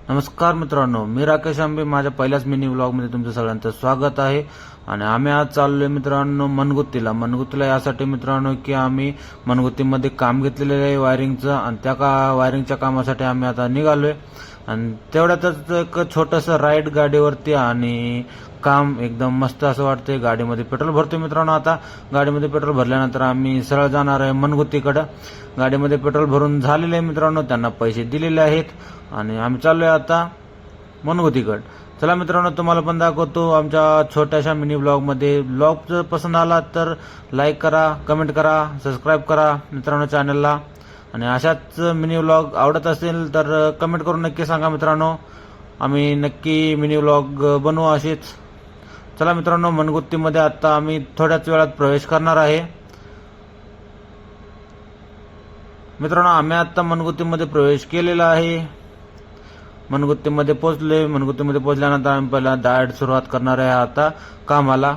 नमस्कार मित्रांनो, मी राकेश आंबे. माझ्या पहिल्याच मिनी व्लॉगमध्ये तुमचं सगळ्यांचं स्वागत आहे. आणि आम्ही आज चाललोय मित्रांनो मनगुत्तीला यासाठी मित्रांनो की आम्ही मनगुत्तीमध्ये काम घेतलेलं आहे वायरिंगचं, आणि त्या वायरिंगच्या कामासाठी आम्ही आता निघालोय. आणि तेवढ्यातच एक छोटंसं राईड गाडीवरती, आणि काम एकदम मस्त असं वाटतंय. गाडीमध्ये पेट्रोल भरतोय मित्रांनो. आता गाडीमध्ये पेट्रोल भरल्यानंतर आम्ही सरळ जाणार आहे मनगुत्तीकडं. गाडीमध्ये पेट्रोल भरून झालेलं आहे मित्रांनो, त्यांना पैसे दिलेले आहेत आणि आम्ही चाललोय आता मनगुत्तीकडे. चला मित्रांनो, तुम्हाला पण दाखवतो आमच्या छोट्याशा मिनी ब्लॉगमध्ये. ब्लॉग जर पसंत आला तर लाईक करा, कमेंट करा, सबस्क्राईब करा मित्रांनो चॅनलला. आणि अशाच मिनी व्लॉग आवडत असेल तर कमेंट करून नक्की सांगा मित्रांनो. आम्ही नक्की मिनी व्लॉग बनवू असेच. चला मित्रांनो, मनगुत्तीमध्ये आता आम्ही थोड्याच वेळात प्रवेश करणार आहे. मित्रांनो, आम्ही आता मनगुत्तीमध्ये प्रवेश केलेला आहे. मनगुत्तीमध्ये पोहोचले. मनगुत्तीमध्ये पोहोचल्यानंतर आम्ही पहिला डायरेक्ट सुरुवात करणार आहे आता कामाला.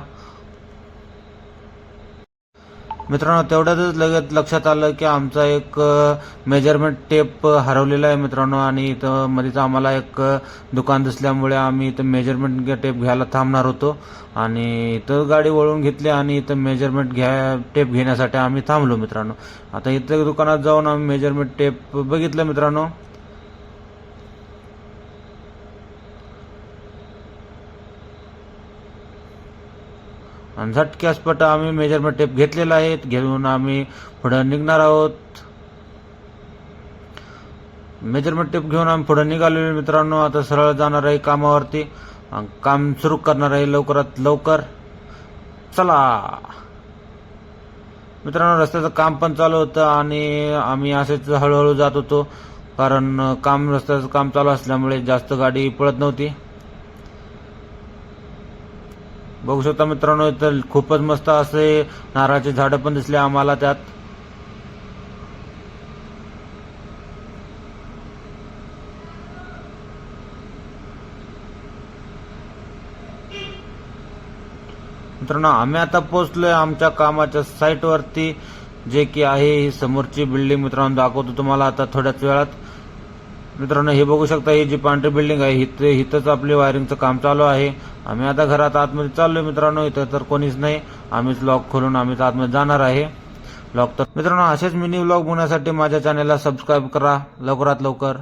मित्रांनो, तेवढ्यातच लगेच लक्षात आलं की आमचा एक मेजरमेंट टेप हरवलेला आहे मित्रांनो. आणि इथं मध्येच आम्हाला एक दुकान दिसल्यामुळे आम्ही इथं मेजरमेंट टेप घ्यायला थांबणार होतो. आणि इथं गाडी वळून घेतली आणि इथं मेजरमेंट टेप घेण्यासाठी आम्ही थांबलो मित्रांनो. आता इथं दुकानात जाऊन आम्ही मेजरमेंट टेप बघितलं मित्रांनो. आणि झटक्यासपट आम्ही मेजरमेंट टेप घेतलेला आहे. घेऊन आम्ही पुढे निघणार आहोत. मेजरमेंट टेप घेऊन आम्ही पुढे निघालो मित्रांनो. आता सरळ जाणार आहे कामावरती. काम सुरू करणार आहे लवकरात लवकर. चला मित्रांनो, रस्त्याचं काम पण चालू होतं आणि आम्ही असेच हळूहळू जात होतो, कारण रस्त्याचं काम चालू असल्यामुळे जास्त गाडी पळत नव्हती. बघू शकता मित्रांनो, इथं खूपच मस्त असे नारळाचे झाडं पण दिसले आम्हाला त्यात. मित्रांनो, आम्ही आता पोहोचलोय आमच्या कामाच्या साईटवरती, जे की आहे ही समोरची बिल्डिंग मित्रांनो. दाखवतो तुम्हाला आता थोड्याच वेळात. मित्रांनो, हे बघू शकता, ही जी पांढरी बिल्डिंग आहे इथंच आपली वायरिंगचं काम चालू आहे. आम्ही आता घरात आतमध्ये चाललोय मित्रांनो. इथं तर कोणीच नाही. आम्हीच लॉक खोलून आम्हीच आतमध्ये जाणार आहे. लॉक तर मित्रांनो, असेच मिनी व्लॉग बनवण्यासाठी माझ्या चॅनलला सबस्क्राईब करा लवकरात लवकर.